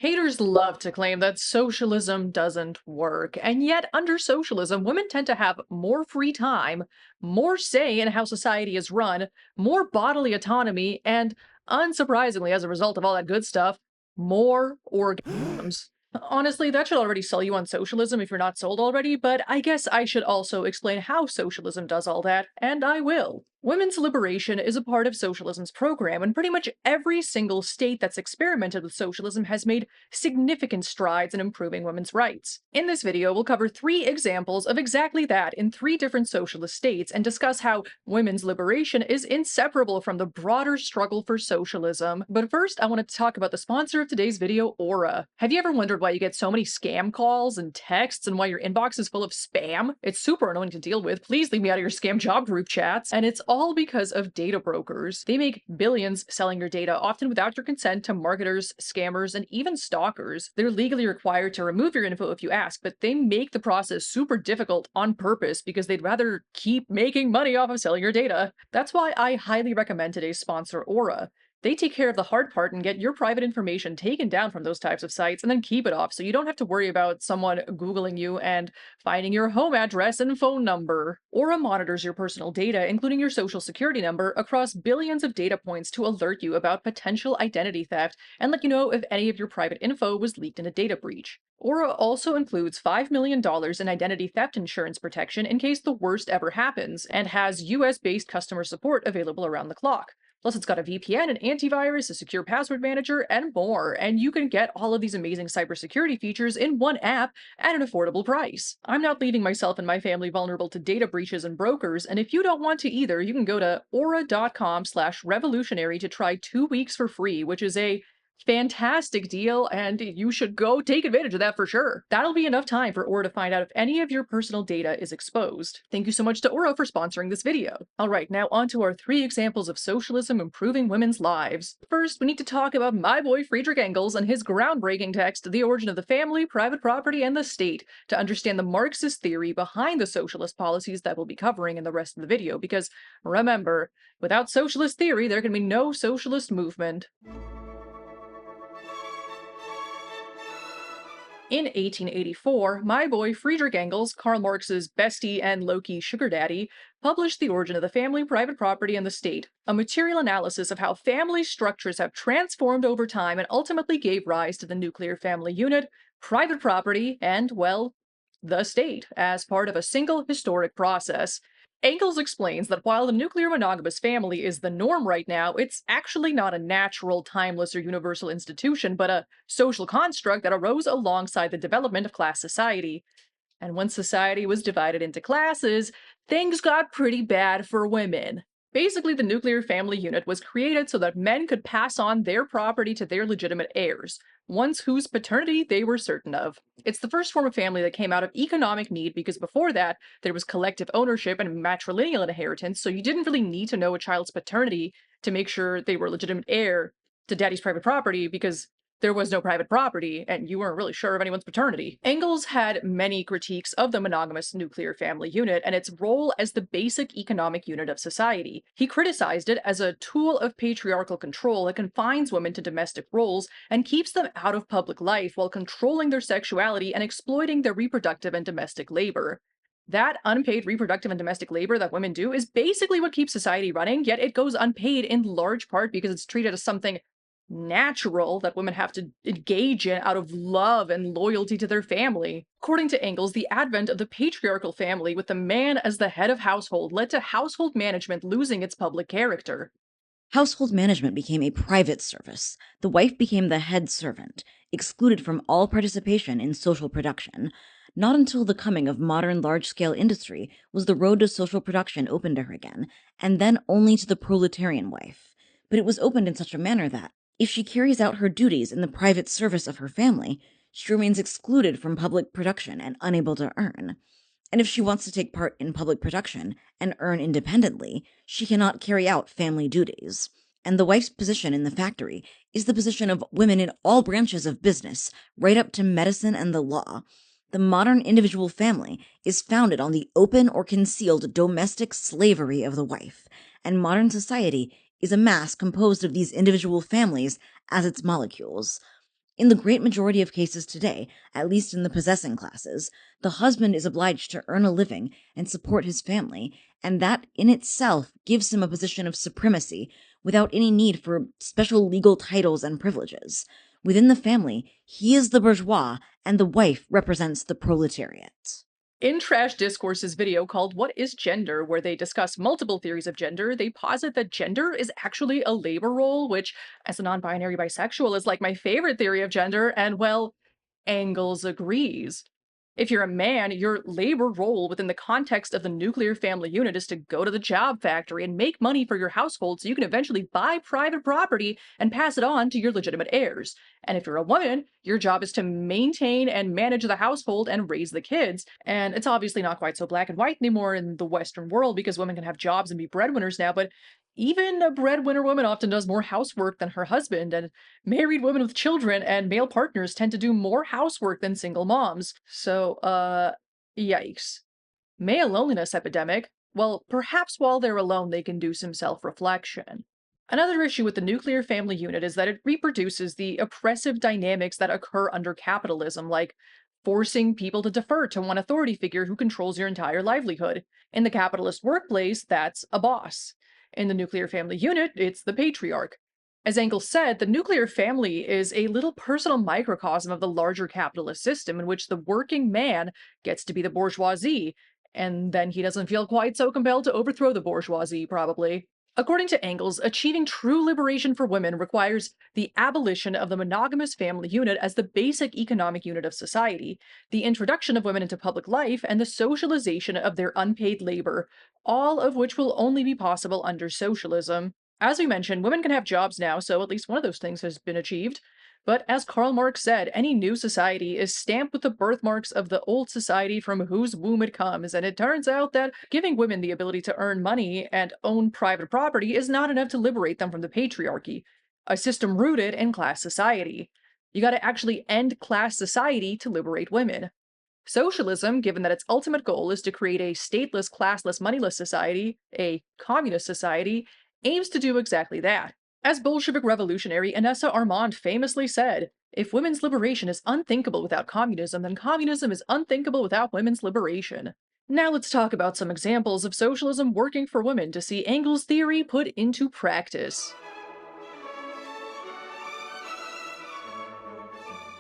Haters love to claim that socialism doesn't work, and yet under socialism, women tend to have more free time, more say in how society is run, more bodily autonomy, and unsurprisingly, as a result of all that good stuff, more orgasms. Honestly, that should already sell you on socialism if you're not sold already, but I guess I should also explain how socialism does all that, and I will. Women's liberation is a part of socialism's program, and pretty much every single state that's experimented with socialism has made significant strides in improving women's rights. In this video, we'll cover 3 examples of exactly that in 3 different socialist states and discuss how women's liberation is inseparable from the broader struggle for socialism. But first, I want to talk about the sponsor of today's video, Aura. Have you ever wondered why you get so many scam calls and texts and why your inbox is full of spam? It's super annoying to deal with. Please leave me out of your scam job group chats. And it's all because of data brokers. They make billions selling your data, often without your consent, to marketers, scammers, and even stalkers. They're legally required to remove your info if you ask, but they make the process super difficult on purpose because they'd rather keep making money off of selling your data. That's why I highly recommend today's sponsor, Aura. They take care of the hard part and get your private information taken down from those types of sites and then keep it off so you don't have to worry about someone Googling you and finding your home address and phone number. Aura monitors your personal data, including your social security number, across billions of data points to alert you about potential identity theft and let you know if any of your private info was leaked in a data breach. Aura also includes $5 million in identity theft insurance protection in case the worst ever happens, and has US-based customer support available around the clock. Plus, it's got a VPN, an antivirus, a secure password manager, and more. And you can get all of these amazing cybersecurity features in one app at an affordable price. I'm not leaving myself and my family vulnerable to data breaches and brokers, and if you don't want to either, you can go to aura.com/revolutionary to try 2 weeks for free, which is a fantastic deal, and you should go take advantage of that for sure. That'll be enough time for Aura to find out if any of your personal data is exposed. Thank you so much to Aura for sponsoring this video. Alright, now on to our 3 examples of socialism improving women's lives. First, we need to talk about my boy Friedrich Engels and his groundbreaking text, The Origin of the Family, Private Property, and the State, to understand the Marxist theory behind the socialist policies that we'll be covering in the rest of the video, because remember, without socialist theory, there can be no socialist movement. In 1884, my boy Friedrich Engels, Karl Marx's bestie and low-key sugar daddy, published The Origin of the Family, Private Property, and the State, a material analysis of how family structures have transformed over time and ultimately gave rise to the nuclear family unit, private property, and, well, the state, as part of a single historic process. Engels explains that while the nuclear monogamous family is the norm right now, it's actually not a natural, timeless, or universal institution, but a social construct that arose alongside the development of class society. And once society was divided into classes, things got pretty bad for women. Basically, the nuclear family unit was created so that men could pass on their property to their legitimate heirs, ones whose paternity they were certain of. It's the first form of family that came out of economic need because before that, there was collective ownership and matrilineal inheritance, so you didn't really need to know a child's paternity to make sure they were a legitimate heir to daddy's private property because there was no private property, and you weren't really sure of anyone's paternity. Engels had many critiques of the monogamous nuclear family unit and its role as the basic economic unit of society. He criticized it as a tool of patriarchal control that confines women to domestic roles and keeps them out of public life while controlling their sexuality and exploiting their reproductive and domestic labor. That unpaid reproductive and domestic labor that women do is basically what keeps society running, yet it goes unpaid in large part because it's treated as something natural that women have to engage in out of love and loyalty to their family. According to Engels, the advent of the patriarchal family with the man as the head of household led to household management losing its public character. Household management became a private service. The wife became the head servant, excluded from all participation in social production. Not until the coming of modern large-scale industry was the road to social production open to her again, and then only to the proletarian wife. But it was opened in such a manner that, if she carries out her duties in the private service of her family, she remains excluded from public production and unable to earn. And if she wants to take part in public production and earn independently, she cannot carry out family duties. And the wife's position in the factory is the position of women in all branches of business, right up to medicine and the law. The modern individual family is founded on the open or concealed domestic slavery of the wife, and modern society is a mass composed of these individual families as its molecules. In the great majority of cases today, at least in the possessing classes, the husband is obliged to earn a living and support his family, and that in itself gives him a position of supremacy without any need for special legal titles and privileges. Within the family, he is the bourgeois, and the wife represents the proletariat. In Trash Discourse's video called What is Gender, where they discuss multiple theories of gender, they posit that gender is actually a labor role, which, as a non binary bisexual, is like my favorite theory of gender, and well, Engels agrees. If you're a man, your labor role within the context of the nuclear family unit is to go to the job factory and make money for your household so you can eventually buy private property and pass it on to your legitimate heirs. And if you're a woman, your job is to maintain and manage the household and raise the kids. And it's obviously not quite so black and white anymore in the Western world because women can have jobs and be breadwinners now, but even a breadwinner woman often does more housework than her husband, and married women with children and male partners tend to do more housework than single moms. So, yikes. Male loneliness epidemic? Well, perhaps while they're alone, they can do some self reflection. Another issue with the nuclear family unit is that it reproduces the oppressive dynamics that occur under capitalism, like forcing people to defer to one authority figure who controls your entire livelihood. In the capitalist workplace, that's a boss. In the nuclear family unit, it's the patriarch. As Engels said, the nuclear family is a little personal microcosm of the larger capitalist system in which the working man gets to be the bourgeoisie, and then he doesn't feel quite so compelled to overthrow the bourgeoisie, probably. According to Engels, achieving true liberation for women requires the abolition of the monogamous family unit as the basic economic unit of society, the introduction of women into public life, and the socialization of their unpaid labor, all of which will only be possible under socialism. As we mentioned, women can have jobs now, so at least one of those things has been achieved. But as Karl Marx said, any new society is stamped with the birthmarks of the old society from whose womb it comes, and it turns out that giving women the ability to earn money and own private property is not enough to liberate them from the patriarchy, a system rooted in class society. You gotta actually end class society to liberate women. Socialism, given that its ultimate goal is to create a stateless, classless, moneyless society, a communist society, aims to do exactly that. As Bolshevik revolutionary Inessa Armand famously said, if women's liberation is unthinkable without communism, then communism is unthinkable without women's liberation. Now let's talk about some examples of socialism working for women to see Engels' theory put into practice.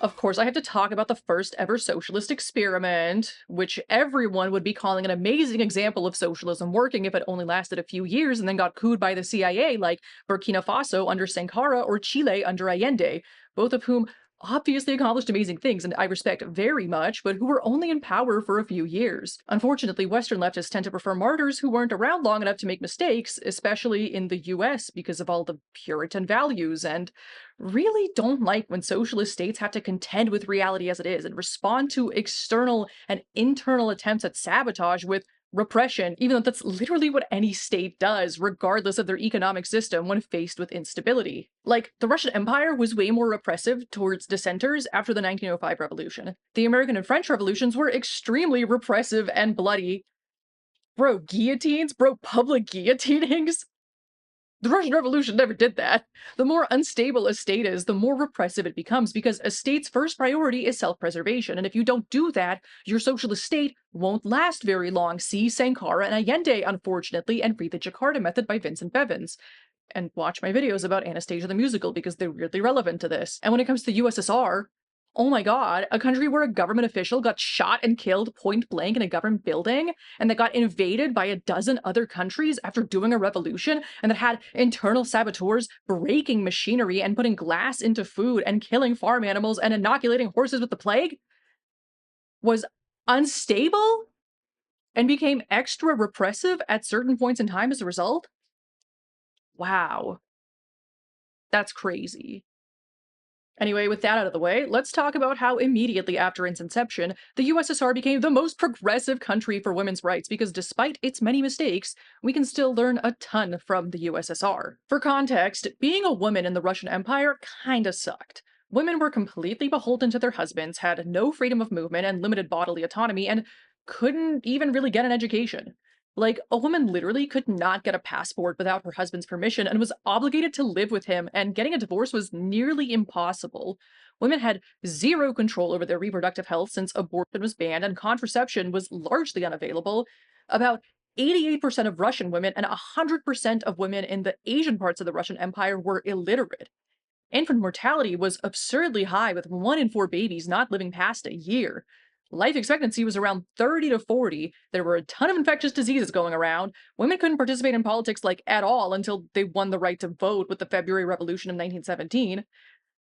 Of course, I have to talk about the first ever socialist experiment, which everyone would be calling an amazing example of socialism working if it only lasted a few years and then got cooed by the CIA, like Burkina Faso under Sankara or Chile under Allende, both of whom obviously accomplished amazing things and I respect very much, but who were only in power for a few years. Unfortunately, Western leftists tend to prefer martyrs who weren't around long enough to make mistakes, especially in the US because of all the Puritan values, and really don't like when socialist states have to contend with reality as it is and respond to external and internal attempts at sabotage with repression, even though that's literally what any state does, regardless of their economic system when faced with instability. Like, the Russian Empire was way more repressive towards dissenters after the 1905 revolution. The American and French revolutions were extremely repressive and bloody. Bro, guillotines? Bro, public guillotinings? The Russian Revolution never did that. The more unstable a state is, the more repressive it becomes because a state's first priority is self-preservation, and if you don't do that, your socialist state won't last very long. See Sankara and Allende, unfortunately, and Read the Jakarta Method by Vincent Bevins. And watch my videos about Anastasia the Musical because they're really relevant to this. And when it comes to the USSR, oh my god, a country where a government official got shot and killed point blank in a government building, and that got invaded by a dozen other countries after doing a revolution, and that had internal saboteurs breaking machinery and putting glass into food and killing farm animals and inoculating horses with the plague, was unstable and became extra repressive at certain points in time as a result? Wow. That's crazy. Anyway, with that out of the way, let's talk about how immediately after its inception, the USSR became the most progressive country for women's rights because despite its many mistakes, we can still learn a ton from the USSR. For context, being a woman in the Russian Empire kinda sucked. Women were completely beholden to their husbands, had no freedom of movement and limited bodily autonomy, and couldn't even really get an education. Like, a woman literally could not get a passport without her husband's permission and was obligated to live with him, and getting a divorce was nearly impossible. Women had zero control over their reproductive health since abortion was banned and contraception was largely unavailable. About 88% of Russian women and 100% of women in the Asian parts of the Russian Empire were illiterate. Infant mortality was absurdly high, with 1 in 4 babies not living past a year. Life expectancy was around 30 to 40. There were a ton of infectious diseases going around. Women couldn't participate in politics like at all until they won the right to vote with the February Revolution of 1917.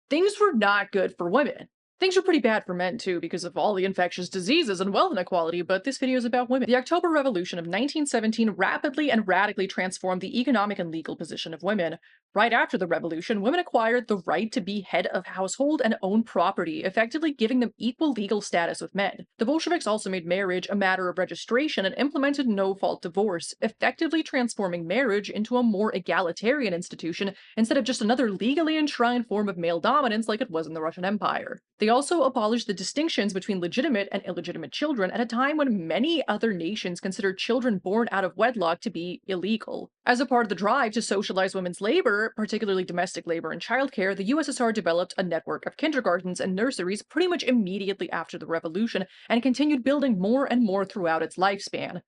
Things were not good for women. Things were pretty bad for men too because of all the infectious diseases and wealth inequality, but this video is about women. The October Revolution of 1917 rapidly and radically transformed the economic and legal position of women. Right after the revolution, women acquired the right to be head of household and own property, effectively giving them equal legal status with men. The Bolsheviks also made marriage a matter of registration and implemented no-fault divorce, effectively transforming marriage into a more egalitarian institution instead of just another legally enshrined form of male dominance like it was in the Russian Empire. They also abolished the distinctions between legitimate and illegitimate children at a time when many other nations considered children born out of wedlock to be illegal. As a part of the drive to socialize women's labor, particularly domestic labor and childcare, the USSR developed a network of kindergartens and nurseries pretty much immediately after the revolution and continued building more and more throughout its lifespan.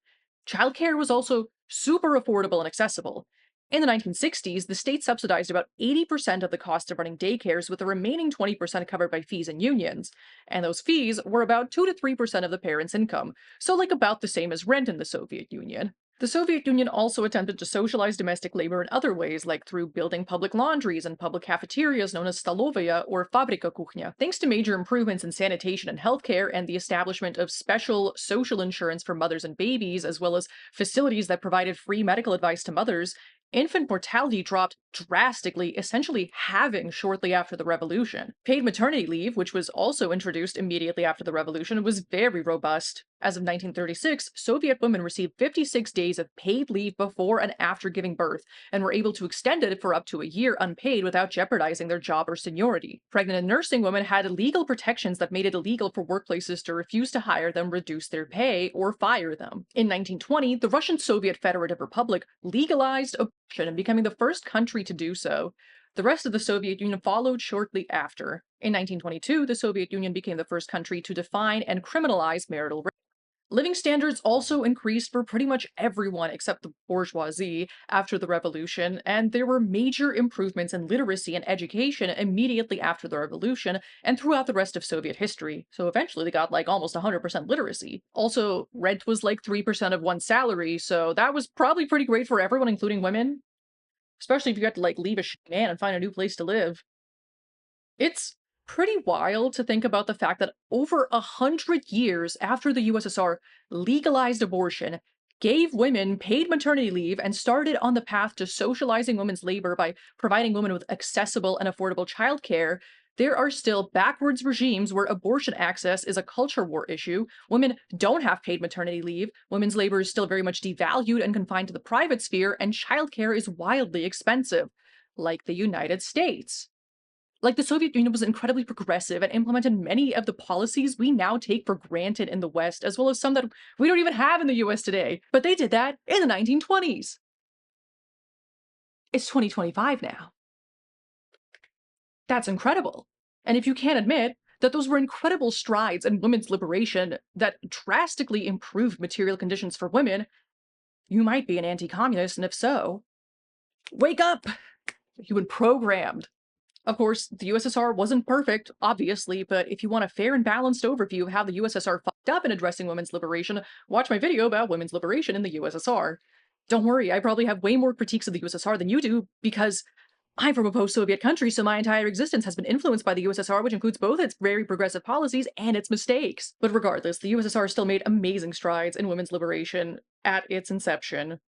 Childcare was also super affordable and accessible. In the 1960s, the state subsidized about 80% of the cost of running daycares, with the remaining 20% covered by fees and unions. And those fees were about 2 to 3% of the parents' income, so like about the same as rent in the Soviet Union. The Soviet Union also attempted to socialize domestic labor in other ways, like through building public laundries and public cafeterias known as Stolovaya or Fabrika Kuchnia. Thanks to major improvements in sanitation and healthcare and the establishment of special social insurance for mothers and babies, as well as facilities that provided free medical advice to mothers, infant mortality dropped drastically, essentially halving shortly after the revolution. Paid maternity leave, which was also introduced immediately after the revolution, was very robust. As of 1936, Soviet women received 56 days of paid leave before and after giving birth, and were able to extend it for up to a year unpaid without jeopardizing their job or seniority. Pregnant and nursing women had legal protections that made it illegal for workplaces to refuse to hire them, reduce their pay, or fire them. In 1920, the Russian Soviet Federative Republic legalized abortion and becoming the first country to do so. The rest of the Soviet Union followed shortly after. In 1922, the Soviet Union became the first country to define and criminalize marital rape. Living standards also increased for pretty much everyone except the bourgeoisie after the revolution, and there were major improvements in literacy and education immediately after the revolution and throughout the rest of Soviet history. So eventually they got like almost 100% literacy. Also, rent was like 3% of one's salary, so that was probably pretty great for everyone, including women, especially if you had to like leave a man and find a new place to live. It's pretty wild to think about the fact that over 100 years after the USSR legalized abortion, gave women paid maternity leave, and started on the path to socializing women's labor by providing women with accessible and affordable childcare, there are still backwards regimes where abortion access is a culture war issue. Women don't have paid maternity leave, women's labor is still very much devalued and confined to the private sphere, and childcare is wildly expensive, like the United States. Like, the Soviet Union was incredibly progressive and implemented many of the policies we now take for granted in the West, as well as some that we don't even have in the US today. But they did that in the 1920s. It's 2025 now. That's incredible. And if you can't admit that those were incredible strides in women's liberation that drastically improved material conditions for women, you might be an anti-communist, and if so, wake up! You've been programmed. Of course, the USSR wasn't perfect, obviously, but if you want a fair and balanced overview of how the USSR fucked up in addressing women's liberation, watch my video about women's liberation in the USSR. Don't worry, I probably have way more critiques of the USSR than you do, because I'm from a post-Soviet country, so my entire existence has been influenced by the USSR, which includes both its very progressive policies and its mistakes. But regardless, the USSR still made amazing strides in women's liberation at its inception.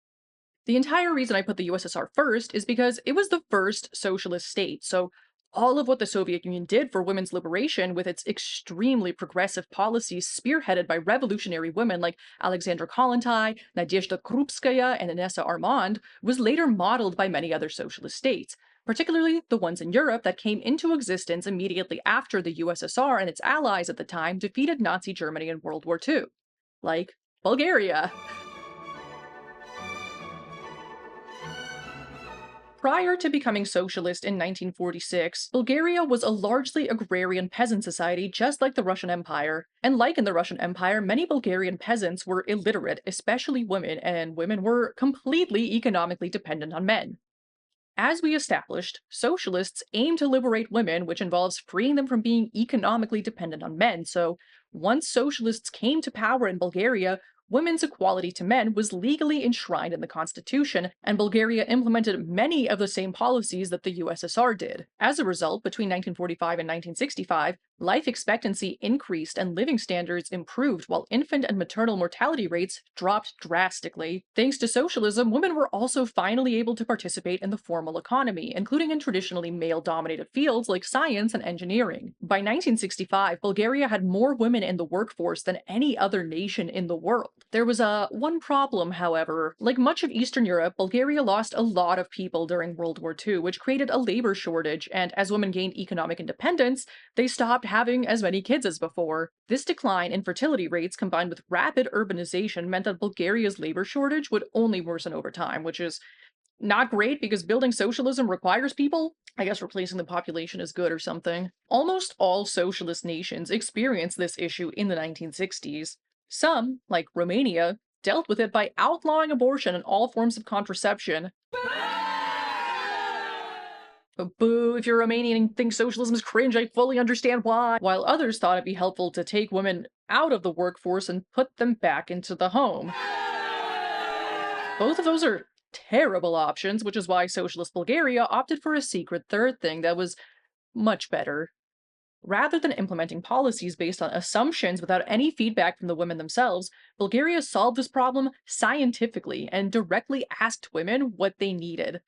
The entire reason I put the USSR first is because it was the first socialist state, so all of what the Soviet Union did for women's liberation, with its extremely progressive policies spearheaded by revolutionary women like Alexandra Kollontai, Nadezhda Krupskaya, and Inessa Armand, was later modeled by many other socialist states, particularly the ones in Europe that came into existence immediately after the USSR and its allies at the time defeated Nazi Germany in World War II, like Bulgaria. Prior to becoming socialist in 1946, Bulgaria was a largely agrarian peasant society just like the Russian Empire. And like in the Russian Empire, many Bulgarian peasants were illiterate, especially women, and women were completely economically dependent on men. As we established, socialists aim to liberate women, which involves freeing them from being economically dependent on men. So, once socialists came to power in Bulgaria, women's equality to men was legally enshrined in the constitution, and Bulgaria implemented many of the same policies that the USSR did. As a result, between 1945 and 1965, life expectancy increased and living standards improved while infant and maternal mortality rates dropped drastically. Thanks to socialism, women were also finally able to participate in the formal economy, including in traditionally male dominated fields like science and engineering. By 1965, Bulgaria had more women in the workforce than any other nation in the world. There was one problem, however. Like much of Eastern Europe, Bulgaria lost a lot of people during World War II, which created a labor shortage, and as women gained economic independence, they stopped having as many kids as before. This decline in fertility rates combined with rapid urbanization meant that Bulgaria's labor shortage would only worsen over time, which is not great because building socialism requires people. I guess replacing the population is good or something. Almost all socialist nations experienced this issue in the 1960s. Some, like Romania, dealt with it by outlawing abortion and all forms of contraception. But boo, if you're Romanian and think socialism is cringe, I fully understand why. While others thought it'd be helpful to take women out of the workforce and put them back into the home. Both of those are terrible options, which is why socialist Bulgaria opted for a secret third thing that was much better. Rather than implementing policies based on assumptions without any feedback from the women themselves, Bulgaria solved this problem scientifically and directly asked women what they needed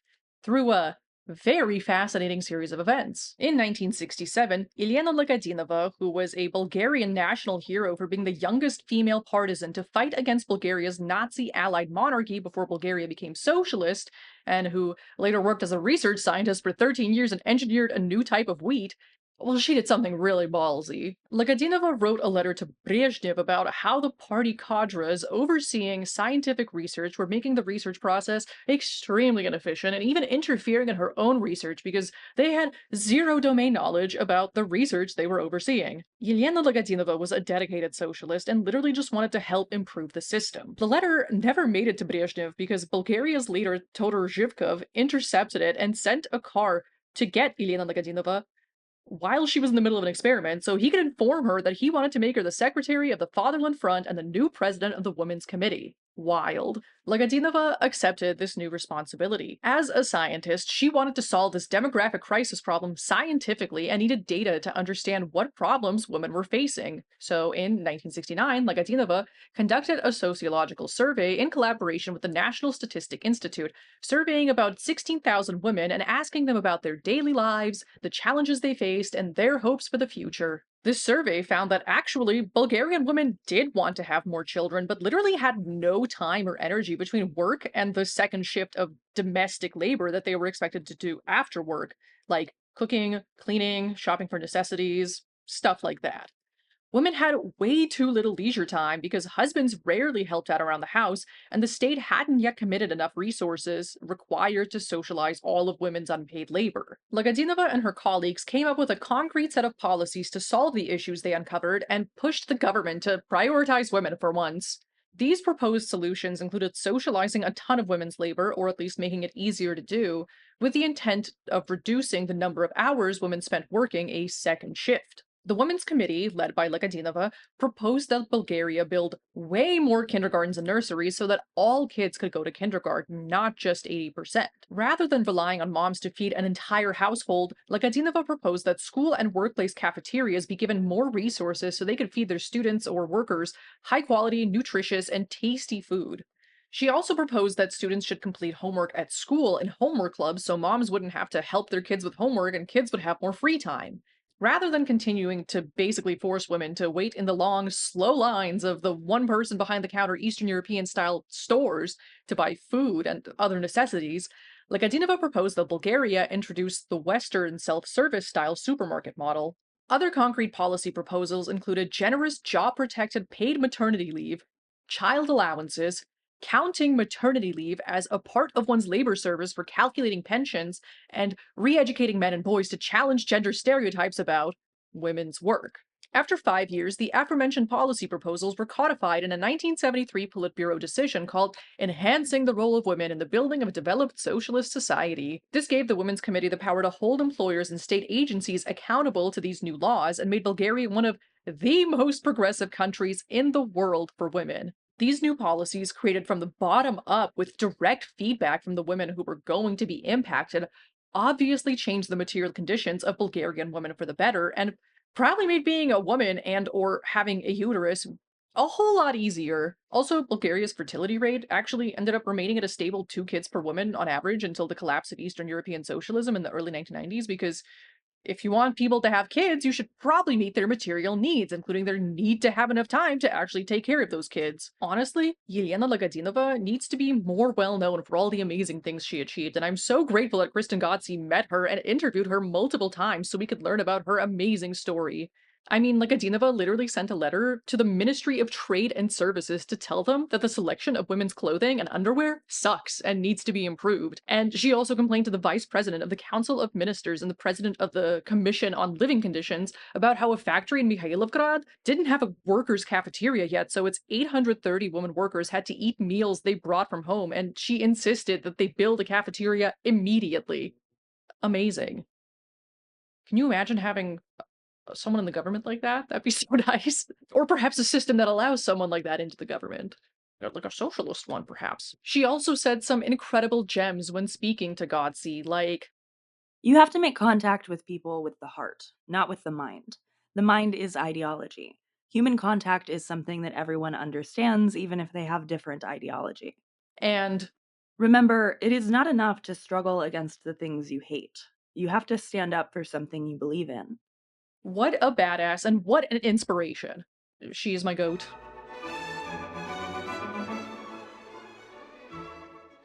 through a very fascinating series of events. In 1967, Ilyana Lagadinova, who was a Bulgarian national hero for being the youngest female partisan to fight against Bulgaria's Nazi allied monarchy before Bulgaria became socialist, and who later worked as a research scientist for 13 years and engineered a new type of wheat, well, she did something really ballsy. Lagadinova wrote a letter to Brezhnev about how the party cadres overseeing scientific research were making the research process extremely inefficient and even interfering in her own research because they had zero domain knowledge about the research they were overseeing. Yelena Lagadinova was a dedicated socialist and literally just wanted to help improve the system. The letter never made it to Brezhnev because Bulgaria's leader Todor Zhivkov intercepted it and sent a car to get Elena Lagadinova while she was in the middle of an experiment so he could inform her that he wanted to make her the secretary of the Fatherland Front and the new president of the Women's Committee. Wild. Lagadinova accepted this new responsibility. As a scientist, she wanted to solve this demographic crisis problem scientifically and needed data to understand what problems women were facing. So in 1969, Lagadinova conducted a sociological survey in collaboration with the National Statistic Institute, surveying about 16,000 women and asking them about their daily lives, the challenges they faced, and their hopes for the future. This survey found that actually Bulgarian women did want to have more children, but literally had no time or energy between work and the second shift of domestic labor that they were expected to do after work, like cooking, cleaning, shopping for necessities, stuff like that. Women had way too little leisure time because husbands rarely helped out around the house, and the state hadn't yet committed enough resources required to socialize all of women's unpaid labor. Lagadinova and her colleagues came up with a concrete set of policies to solve the issues they uncovered and pushed the government to prioritize women for once. These proposed solutions included socializing a ton of women's labor, or at least making it easier to do, with the intent of reducing the number of hours women spent working a second shift. The Women's Committee, led by Lagadinova, proposed that Bulgaria build way more kindergartens and nurseries so that all kids could go to kindergarten, not just 80%. Rather than relying on moms to feed an entire household, Lagadinova proposed that school and workplace cafeterias be given more resources so they could feed their students or workers high quality, nutritious, and tasty food. She also proposed that students should complete homework at school in homework clubs so moms wouldn't have to help their kids with homework and kids would have more free time. Rather than continuing to basically force women to wait in the long, slow lines of the one person behind the counter Eastern European style stores to buy food and other necessities, Lagadinova proposed that Bulgaria introduce the Western self service style supermarket model. Other concrete policy proposals included generous job protected paid maternity leave, child allowances, counting maternity leave as a part of one's labor service for calculating pensions, and re educating men and boys to challenge gender stereotypes about women's work. After 5 years, the aforementioned policy proposals were codified in a 1973 Politburo decision called Enhancing the Role of Women in the Building of a Developed Socialist Society. This gave the Women's Committee the power to hold employers and state agencies accountable to these new laws and made Bulgaria one of the most progressive countries in the world for women. These new policies, created from the bottom up with direct feedback from the women who were going to be impacted, obviously changed the material conditions of Bulgarian women for the better and probably made being a woman and or having a uterus a whole lot easier. Also, Bulgaria's fertility rate actually ended up remaining at a stable 2 kids per woman on average until the collapse of Eastern European socialism in the early 1990s, because if you want people to have kids, you should probably meet their material needs, including their need to have enough time to actually take care of those kids. Honestly, Yelena Lagodinova needs to be more well known for all the amazing things she achieved, and I'm so grateful that Kristen Gotzi met her and interviewed her multiple times so we could learn about her amazing story. I mean, Lagodinova literally sent a letter to the Ministry of Trade and Services to tell them that the selection of women's clothing and underwear sucks and needs to be improved. And she also complained to the vice president of the Council of Ministers and the president of the Commission on Living Conditions about how a factory in Mikhailovgrad didn't have a workers' cafeteria yet, so its 830 women workers had to eat meals they brought from home, and she insisted that they build a cafeteria immediately. Amazing. Can you imagine having someone in the government like that? That'd be so nice. Or perhaps a system that allows someone like that into the government. Like a socialist one, perhaps. She also said some incredible gems when speaking to Godsey, like, You have to make contact with people with the heart, not with the mind. The mind is ideology. Human contact is something that everyone understands, even if they have different ideology. and Remember, it is not enough to struggle against the things you hate. You have to stand up for something you believe in. what a badass and what an inspiration. She is my goat.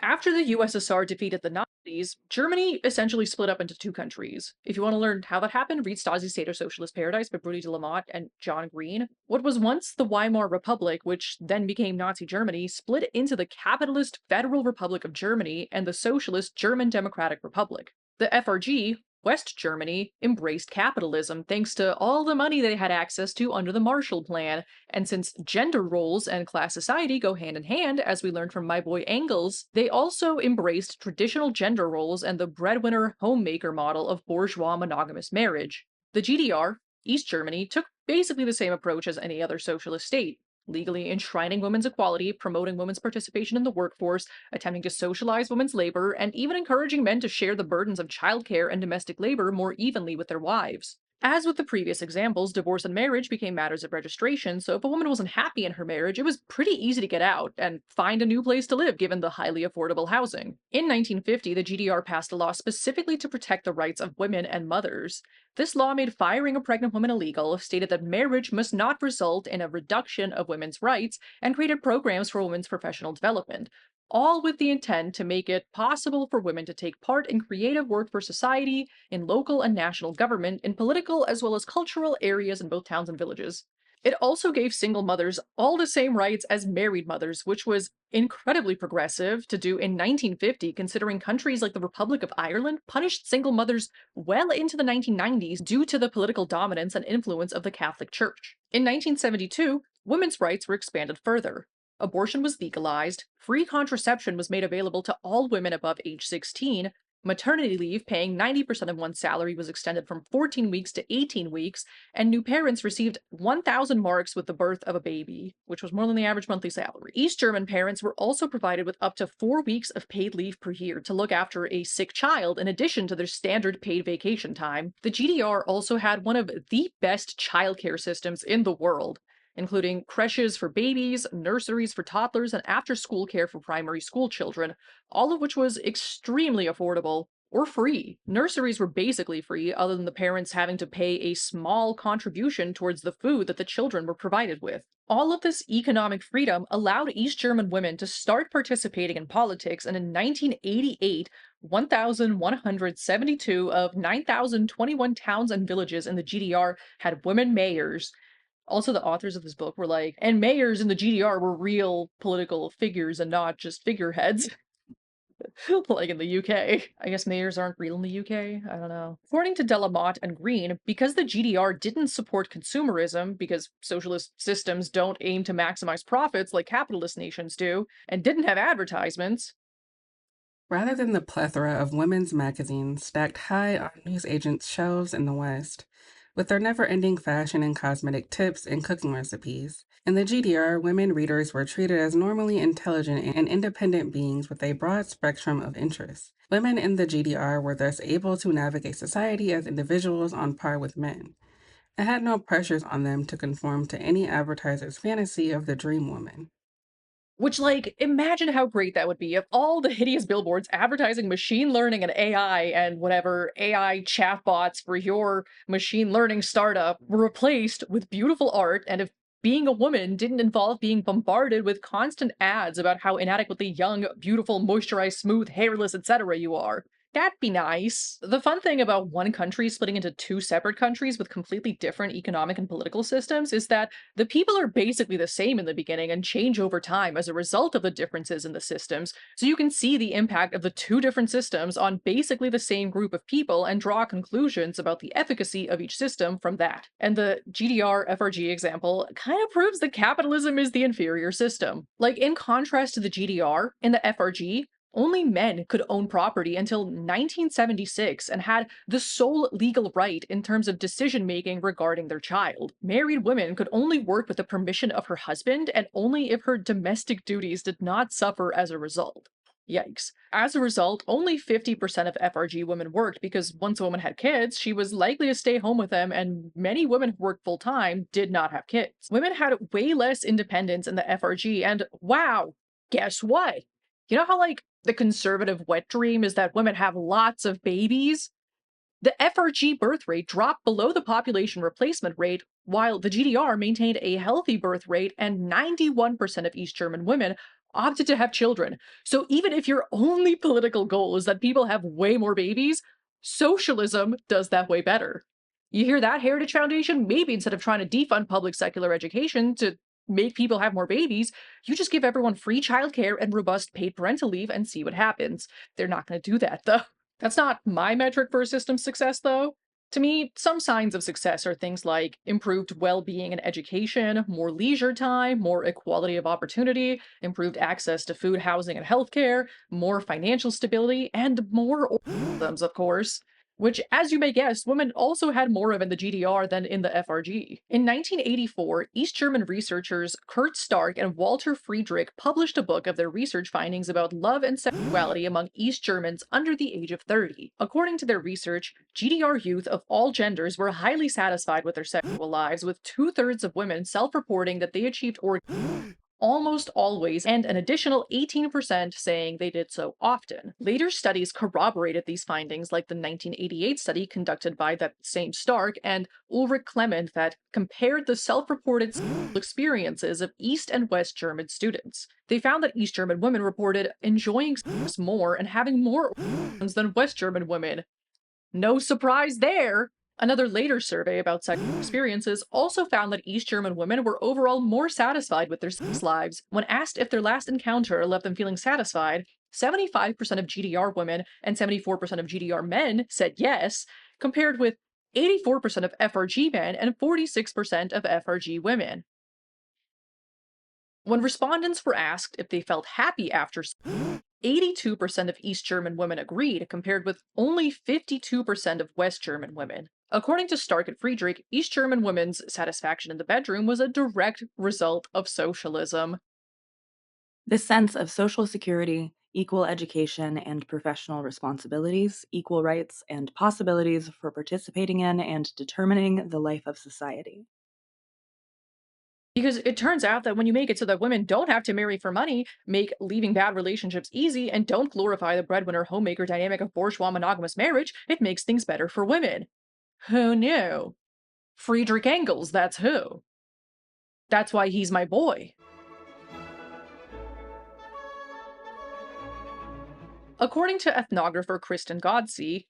After the USSR defeated the Nazis, Germany essentially split up into 2 countries. If you want to learn how that happened, read Stasi's State of Socialist Paradise by Brudy de Lamotte and John Green. What was once the Weimar Republic, which then became Nazi Germany, split into the capitalist Federal Republic of Germany and the Socialist German Democratic Republic. The FRG, West Germany, embraced capitalism thanks to all the money they had access to under the Marshall Plan, and since gender roles and class society go hand in hand, as we learned from my boy Engels, they also embraced traditional gender roles and the breadwinner homemaker model of bourgeois monogamous marriage. The GDR, East Germany, took basically the same approach as any other socialist state, legally enshrining women's equality, promoting women's participation in the workforce, attempting to socialize women's labor, and even encouraging men to share the burdens of childcare and domestic labor more evenly with their wives. As with the previous examples, divorce and marriage became matters of registration, so if a woman wasn't happy in her marriage, it was pretty easy to get out and find a new place to live given the highly affordable housing. In 1950, the GDR passed a law specifically to protect the rights of women and mothers. This law made firing a pregnant woman illegal, stated that marriage must not result in a reduction of women's rights, and created programs for women's professional development, all with the intent to make it possible for women to take part in creative work for society, in local and national government, in political as well as cultural areas in both towns and villages. It also gave single mothers all the same rights as married mothers, which was incredibly progressive to do in 1950, considering countries like the Republic of Ireland punished single mothers well into the 1990s due to the political dominance and influence of the Catholic Church. In 1972, women's rights were expanded further. Abortion was legalized, free contraception was made available to all women above age 16, maternity leave paying 90% of one's salary was extended from 14 weeks to 18 weeks, and new parents received 1,000 marks with the birth of a baby, which was more than the average monthly salary. East German parents were also provided with up to 4 weeks of paid leave per year to look after a sick child in addition to their standard paid vacation time. The GDR also had one of the best childcare systems in the world, including creches for babies, nurseries for toddlers, and after school care for primary school children, all of which was extremely affordable or free. Nurseries were basically free, other than the parents having to pay a small contribution towards the food that the children were provided with. All of this economic freedom allowed East German women to start participating in politics, and in 1988, 1,172 of 9,021 towns and villages in the GDR had women mayors. Also, the authors of this book were like, and mayors in the GDR were real political figures and not just figureheads. Like in the UK. I guess mayors aren't real in the UK. I don't know. According to Delamotte and Green, because the GDR didn't support consumerism, because socialist systems don't aim to maximize profits like capitalist nations do, and didn't have advertisements. Rather than the plethora of women's magazines stacked high on newsagents' shelves in the West, with their never ending fashion and cosmetic tips and cooking recipes, in the GDR, women readers were treated as normally intelligent and independent beings with a broad spectrum of interests. Women in the GDR were thus able to navigate society as individuals on par with men. It had no pressures on them to conform to any advertiser's fantasy of the dream woman. Which, like, imagine how great that would be if all the hideous billboards advertising machine learning and AI and whatever AI chatbots for your machine learning startup were replaced with beautiful art, and if being a woman didn't involve being bombarded with constant ads about how inadequately young, beautiful, moisturized, smooth, hairless, etc. you are. That'd be nice. The fun thing about one country splitting into two separate countries with completely different economic and political systems is that the people are basically the same in the beginning and change over time as a result of the differences in the systems, so you can see the impact of the two different systems on basically the same group of people and draw conclusions about the efficacy of each system from that. And the GDR FRG example kind of proves that capitalism is the inferior system. Like, in contrast to the GDR, in the FRG, only men could own property until 1976 and had the sole legal right in terms of decision making regarding their child. Married women could only work with the permission of her husband and only if her domestic duties did not suffer as a result. Yikes. As a result, only 50% of FRG women worked because once a woman had kids, she was likely to stay home with them, and many women who worked full time did not have kids. Women had way less independence in the FRG, and wow, guess what? You know how, like, the conservative wet dream is that women have lots of babies? The FRG birth rate dropped below the population replacement rate, while the GDR maintained a healthy birth rate, and 91% of East German women opted to have children. So even if your only political goal is that people have way more babies, socialism does that way better. You hear that, Heritage Foundation? Maybe instead of trying to defund public secular education to make people have more babies, you just give everyone free childcare and robust paid parental leave and see what happens. They're not going to do that, though. That's not my metric for a system's success, though. To me, some signs of success are things like improved well being and education, more leisure time, more equality of opportunity, improved access to food, housing, and healthcare, more financial stability, and more orgasms, of course. Which, as you may guess, women also had more of in the GDR than in the FRG. In 1984, East German researchers Kurt Stark and Walter Friedrich published a book of their research findings about love and sexuality among East Germans under the age of 30. According to their research, GDR youth of all genders were highly satisfied with their sexual lives, with two-thirds of women self-reporting that they achieved orgasm almost always, and an additional 18% saying they did so often. Later studies corroborated these findings, like the 1988 study conducted by that same Stark and Ulrich Clement that compared the self-reported sexual experiences of East and West German students. They found that East German women reported enjoying sex more and having more orgasms than West German women. No surprise there! Another later survey about sexual experiences also found that East German women were overall more satisfied with their sex lives. When asked if their last encounter left them feeling satisfied, 75% of GDR women and 74% of GDR men said yes, compared with 84% of FRG men and 46% of FRG women. When respondents were asked if they felt happy after sex, 82% of East German women agreed, compared with only 52% of West German women. According to Stark and Friedrich, East German women's satisfaction in the bedroom was a direct result of socialism. This sense of social security, equal education and professional responsibilities, equal rights and possibilities for participating in and determining the life of society. Because it turns out that when you make it so that women don't have to marry for money, make leaving bad relationships easy, and don't glorify the breadwinner homemaker dynamic of bourgeois monogamous marriage, it makes things better for women. Who knew? Friedrich Engels, that's who. That's why he's my boy. According to ethnographer Kristen Godsey,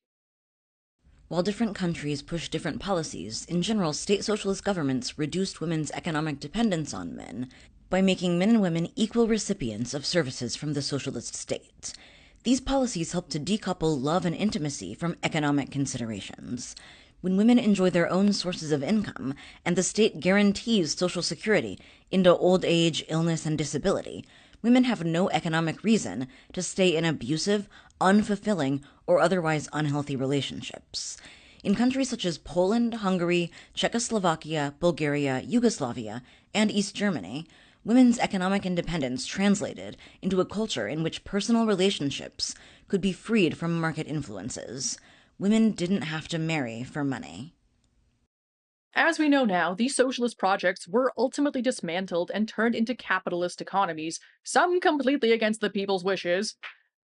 While different countries pushed different policies, in general, state socialist governments reduced women's economic dependence on men by making men and women equal recipients of services from the socialist state. These policies helped to decouple love and intimacy from economic considerations. When women enjoy their own sources of income, and the state guarantees social security into old age, illness, and disability, women have no economic reason to stay in abusive, unfulfilling, or otherwise unhealthy relationships. In countries such as Poland, Hungary, Czechoslovakia, Bulgaria, Yugoslavia, and East Germany, women's economic independence translated into a culture in which personal relationships could be freed from market influences. Women didn't have to marry for money. As we know now, these socialist projects were ultimately dismantled and turned into capitalist economies, some completely against the people's wishes.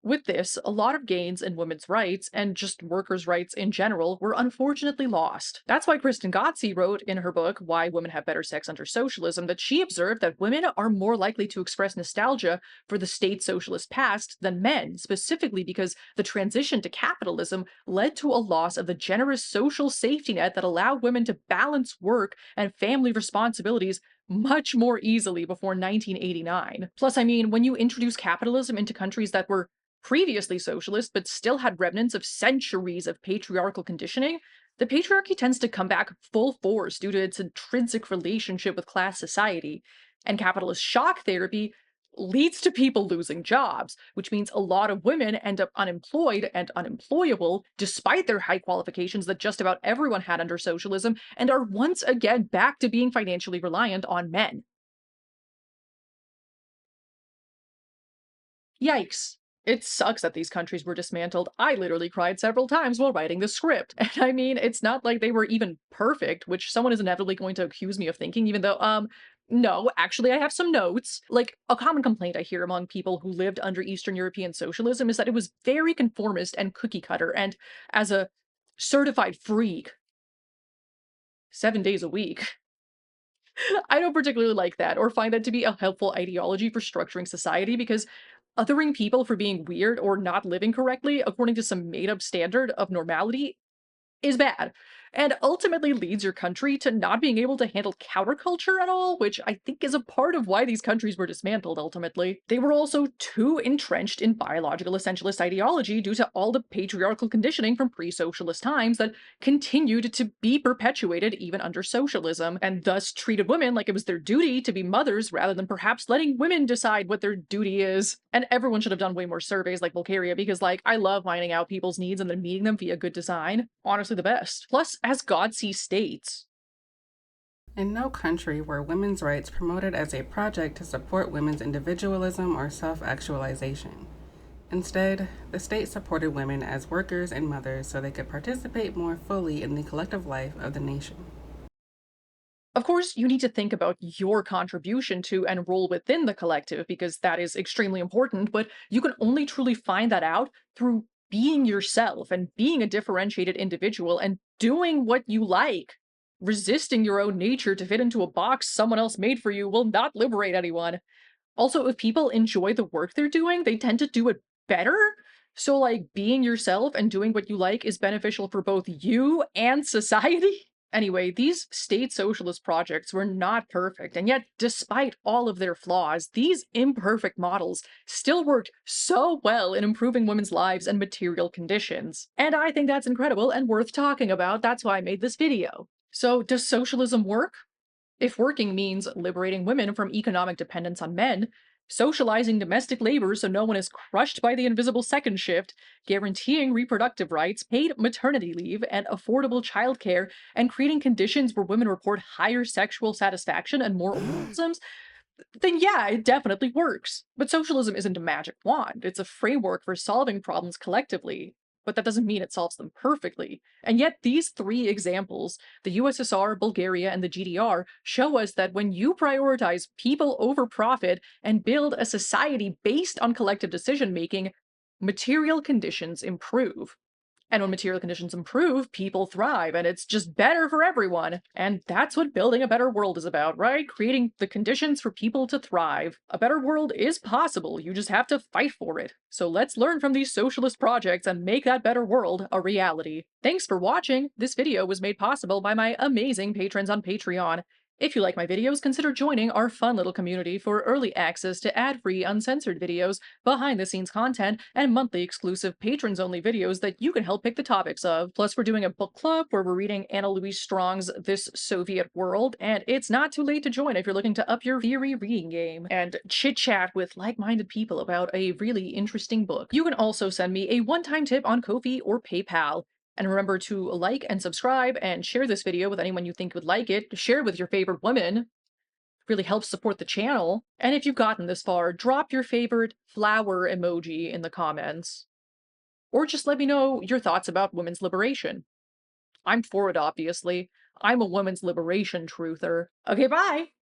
With this, a lot of gains in women's rights and just workers' rights in general were unfortunately lost. That's why Kristen Gotzi wrote in her book, Why Women Have Better Sex Under Socialism, that she observed that women are more likely to express nostalgia for the state socialist past than men, specifically because the transition to capitalism led to a loss of the generous social safety net that allowed women to balance work and family responsibilities much more easily before 1989. Plus, I mean, when you introduce capitalism into countries that were previously socialist but still had remnants of centuries of patriarchal conditioning, the patriarchy tends to come back full force due to its intrinsic relationship with class society. And capitalist shock therapy leads to people losing jobs, which means a lot of women end up unemployed and unemployable despite their high qualifications that just about everyone had under socialism, and are once again back to being financially reliant on men. Yikes. It sucks that these countries were dismantled. I literally cried several times while writing the script. And I mean, it's not like they were even perfect, which someone is inevitably going to accuse me of thinking, even though, no, actually, I have some notes. Like, a common complaint I hear among people who lived under Eastern European socialism is that it was very conformist and cookie cutter. And as a certified freak, 7 days a week, I don't particularly like that or find that to be a helpful ideology for structuring society because othering people for being weird or not living correctly according to some made up standard of normality is bad, and ultimately leads your country to not being able to handle counterculture at all, which I think is a part of why these countries were dismantled ultimately. They were also too entrenched in biological essentialist ideology due to all the patriarchal conditioning from pre socialist times that continued to be perpetuated even under socialism, and thus treated women like it was their duty to be mothers rather than perhaps letting women decide what their duty is. And everyone should have done way more surveys like Bulgaria because, like, I love finding out people's needs and then meeting them via good design. Honestly, the best. Plus, as Godsey states, In no country were women's rights promoted as a project to support women's individualism or self actualization. Instead, the state supported women as workers and mothers so they could participate more fully in the collective life of the nation. of course, you need to think about your contribution to and role within the collective because that is extremely important, but you can only truly find that out through being yourself and being a differentiated individual and doing what you like. Resisting your own nature to fit into a box someone else made for you will not liberate anyone. Also, if people enjoy the work they're doing, they tend to do it better. So, like, being yourself and doing what you like is beneficial for both you and society. Anyway, these state socialist projects were not perfect, and yet, despite all of their flaws, these imperfect models still worked so well in improving women's lives and material conditions. And I think that's incredible and worth talking about. That's why I made this video. So, does socialism work? If working means liberating women from economic dependence on men, socializing domestic labor so no one is crushed by the invisible second shift, guaranteeing reproductive rights, paid maternity leave, and affordable childcare, and creating conditions where women report higher sexual satisfaction and more orgasms, then yeah, it definitely works. But socialism isn't a magic wand, it's a framework for solving problems collectively. But that doesn't mean it solves them perfectly. And yet, these three examples, the USSR, Bulgaria, and the GDR, show us that when you prioritize people over profit and build a society based on collective decision making, material conditions improve. And when material conditions improve, people thrive, and it's just better for everyone. And that's what building a better world is about, right? Creating the conditions for people to thrive. A better world is possible, you just have to fight for it. So let's learn from these socialist projects and make that better world a reality. Thanks for watching! This video was made possible by my amazing patrons on Patreon. If you like my videos, consider joining our fun little community for early access to ad-free, uncensored videos, behind-the-scenes content, and monthly exclusive patrons-only videos that you can help pick the topics of. Plus, we're doing a book club where we're reading Anna Louise Strong's This Soviet World, and it's not too late to join if you're looking to up your theory reading game and chit-chat with like-minded people about a really interesting book. You can also send me a one-time tip on Ko-fi or PayPal. And remember to like and subscribe and share this video with anyone you think would like it. Share it with your favorite women. It really helps support the channel. And if you've gotten this far, drop your favorite flower emoji in the comments. Or just let me know your thoughts about women's liberation. I'm for it, obviously. I'm a women's liberation truther. Okay, bye!